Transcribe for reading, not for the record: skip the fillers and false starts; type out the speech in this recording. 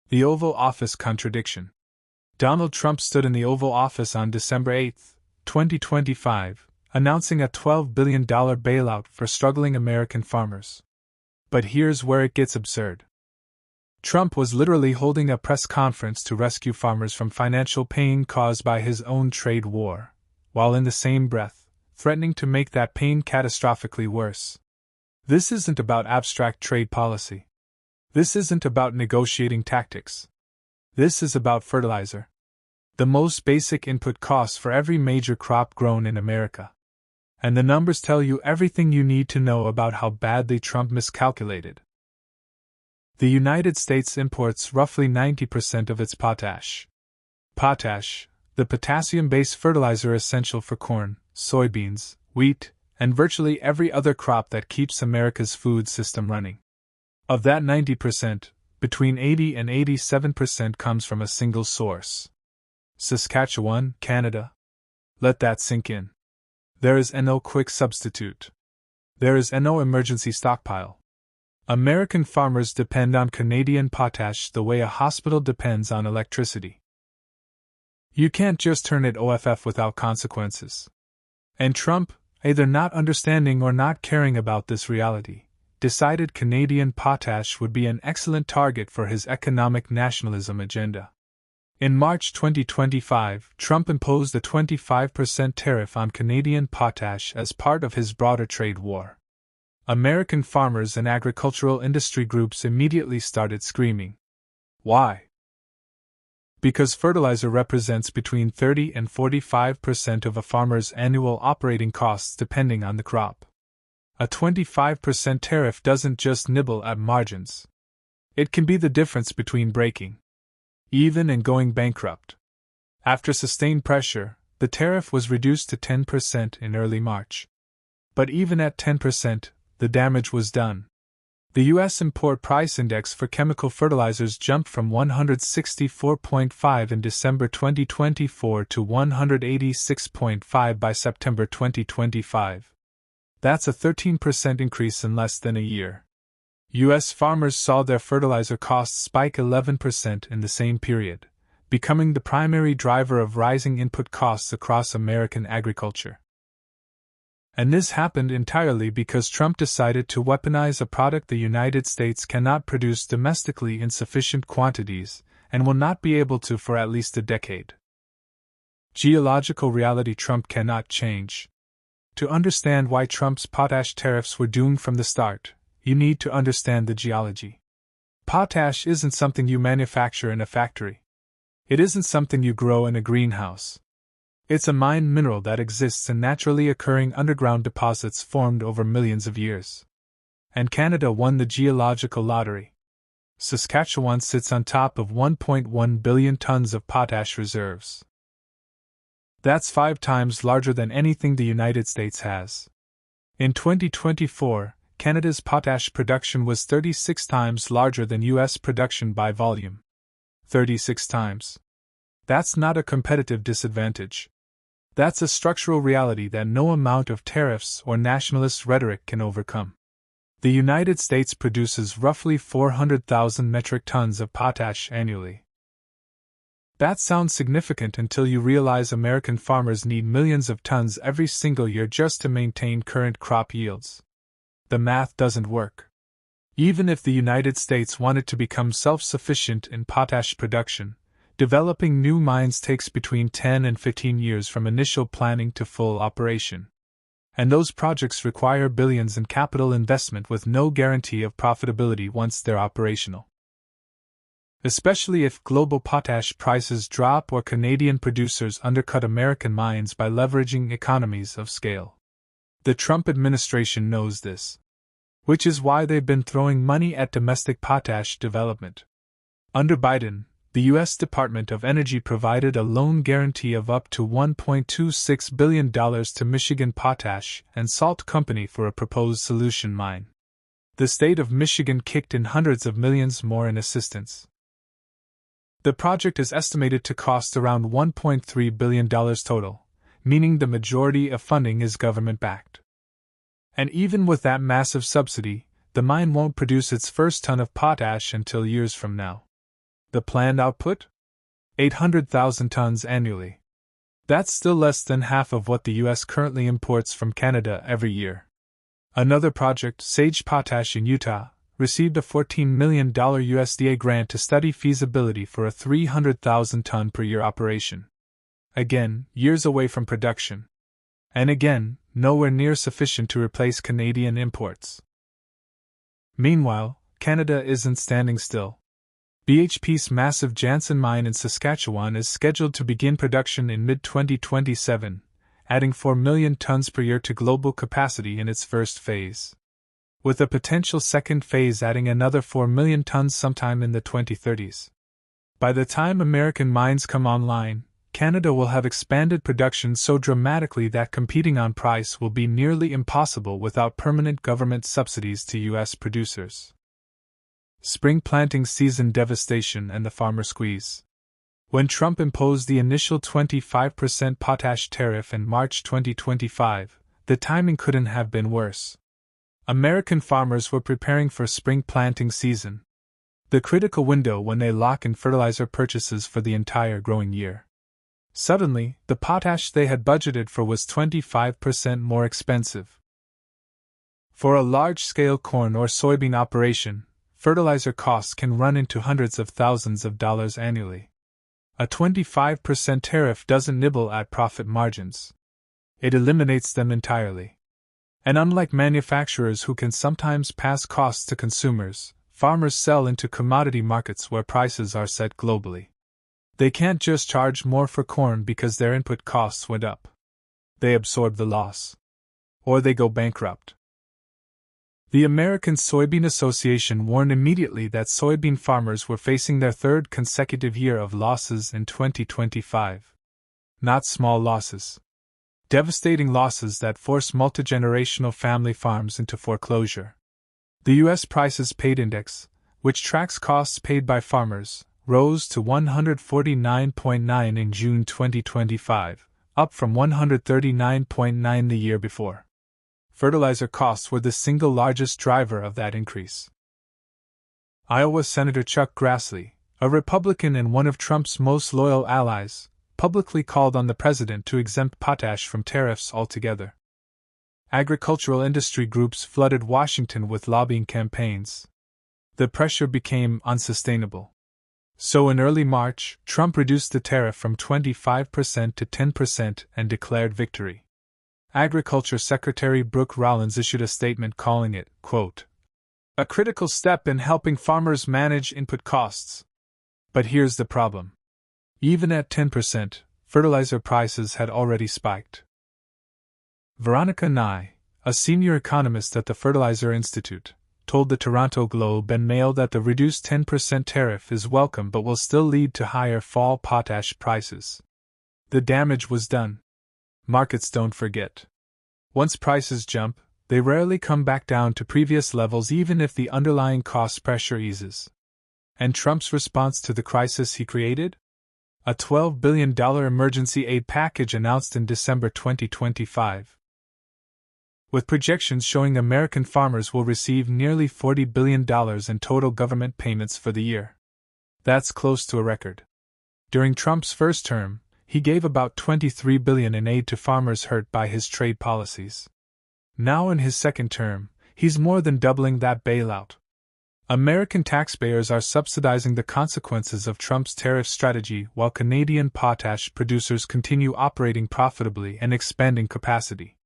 The Oval Office contradiction. Donald Trump stood in the Oval Office on December 8, 2025, announcing a $12 billion bailout for struggling American farmers. But here's where it gets absurd. Trump was literally holding a press conference to rescue farmers from financial pain caused by his own trade war, while in the same breath, threatening to make that pain catastrophically worse. This isn't about abstract trade policy. This isn't about negotiating tactics. This is about fertilizer. The most basic input costs for every major crop grown in America. And the numbers tell you everything you need to know about how badly Trump miscalculated. The United States imports roughly 90% of its potash. Potash, the potassium-based fertilizer essential for corn, soybeans, wheat, and virtually every other crop that keeps America's food system running. Of that 90%, between 80 and 87% comes from a single source. Saskatchewan, Canada. Let that sink in. There is no quick substitute. There is no emergency stockpile. American farmers depend on Canadian potash the way a hospital depends on electricity. You can't just turn it off without consequences. And Trump, either not understanding or not caring about this reality, decided Canadian potash would be an excellent target for his economic nationalism agenda. In March 2025, Trump imposed a 25% tariff on Canadian potash as part of his broader trade war. American farmers and agricultural industry groups immediately started screaming. Why? Because fertilizer represents between 30 and 45% of a farmer's annual operating costs depending on the crop. A 25% tariff doesn't just nibble at margins. It can be the difference between breaking even and going bankrupt. After sustained pressure, the tariff was reduced to 10% in early March. But even at 10%, the damage was done. The U.S. Import Price Index for chemical fertilizers jumped from 164.5 in December 2024 to 186.5 by September 2025. That's a 13% increase in less than a year. U.S. farmers saw their fertilizer costs spike 11% in the same period, becoming the primary driver of rising input costs across American agriculture. And this happened entirely because Trump decided to weaponize a product the United States cannot produce domestically in sufficient quantities, and will not be able to for at least a decade. Geological reality Trump cannot change. To understand why Trump's potash tariffs were doomed from the start, you need to understand the geology. Potash isn't something you manufacture in a factory. It isn't something you grow in a greenhouse. It's a mined mineral that exists in naturally occurring underground deposits formed over millions of years. And Canada won the geological lottery. Saskatchewan sits on top of 1.1 billion tons of potash reserves. That's 5 times larger than anything the United States has. In 2024, Canada's potash production was 36 times larger than U.S. production by volume. 36 times. That's not a competitive disadvantage. That's a structural reality that no amount of tariffs or nationalist rhetoric can overcome. The United States produces roughly 400,000 metric tons of potash annually. That sounds significant until you realize American farmers need millions of tons every single year just to maintain current crop yields. The math doesn't work. Even if the United States wanted to become self-sufficient in potash production, developing new mines takes between 10 and 15 years from initial planning to full operation. And those projects require billions in capital investment with no guarantee of profitability once they're operational. Especially if global potash prices drop or Canadian producers undercut American mines by leveraging economies of scale. The Trump administration knows this, which is why they've been throwing money at domestic potash development. Under Biden, the U.S. Department of Energy provided a loan guarantee of up to $1.26 billion to Michigan Potash and Salt Company for a proposed solution mine. The state of Michigan kicked in hundreds of millions more in assistance. The project is estimated to cost around $1.3 billion total, meaning the majority of funding is government-backed. And even with that massive subsidy, the mine won't produce its first ton of potash until years from now. The planned output? 800,000 tons annually. That's still less than half of what the U.S. currently imports from Canada every year. Another project, Sage Potash in Utah, received a $14 million USDA grant to study feasibility for a 300,000 ton per year operation. Again, years away from production. And again, nowhere near sufficient to replace Canadian imports. Meanwhile, Canada isn't standing still. BHP's massive Jansen mine in Saskatchewan is scheduled to begin production in mid-2027, adding 4 million tons per year to global capacity in its first phase, with a potential second phase adding another 4 million tons sometime in the 2030s. By the time American mines come online, Canada will have expanded production so dramatically that competing on price will be nearly impossible without permanent government subsidies to U.S. producers. Spring planting season devastation and the farmer squeeze. When Trump imposed the initial 25% potash tariff in March 2025, the timing couldn't have been worse. American farmers were preparing for spring planting season, the critical window when they lock in fertilizer purchases for the entire growing year. Suddenly, the potash they had budgeted for was 25% more expensive. For a large-scale corn or soybean operation, fertilizer costs can run into hundreds of thousands of dollars annually. A 25% tariff doesn't nibble at profit margins. It eliminates them entirely. And unlike manufacturers who can sometimes pass costs to consumers, farmers sell into commodity markets where prices are set globally. They can't just charge more for corn because their input costs went up. They absorb the loss. Or they go bankrupt. The American Soybean Association warned immediately that soybean farmers were facing their third consecutive year of losses in 2025. Not small losses. Devastating losses that force multi-generational family farms into foreclosure. The U.S. Prices Paid Index, which tracks costs paid by farmers, rose to 149.9 in June 2025, up from 139.9 the year before. Fertilizer costs were the single largest driver of that increase. Iowa Senator Chuck Grassley, a Republican and one of Trump's most loyal allies, publicly called on the president to exempt potash from tariffs altogether. Agricultural industry groups flooded Washington with lobbying campaigns. The pressure became unsustainable. So in early March, Trump reduced the tariff from 25% to 10% and declared victory. Agriculture Secretary Brooke Rollins issued a statement calling it, quote, a critical step in helping farmers manage input costs. But here's the problem. Even at 10%, fertilizer prices had already spiked. Veronica Nye, a senior economist at the Fertilizer Institute, told the Toronto Globe and Mail that the reduced 10% tariff is welcome but will still lead to higher fall potash prices. The damage was done. Markets don't forget. Once prices jump, they rarely come back down to previous levels even if the underlying cost pressure eases. And Trump's response to the crisis he created? A $12 billion emergency aid package announced in December 2025. With projections showing American farmers will receive nearly $40 billion in total government payments for the year. That's close to a record. During Trump's first term, he gave about $23 billion in aid to farmers hurt by his trade policies. Now in his second term, he's more than doubling that bailout. American taxpayers are subsidizing the consequences of Trump's tariff strategy while Canadian potash producers continue operating profitably and expanding capacity.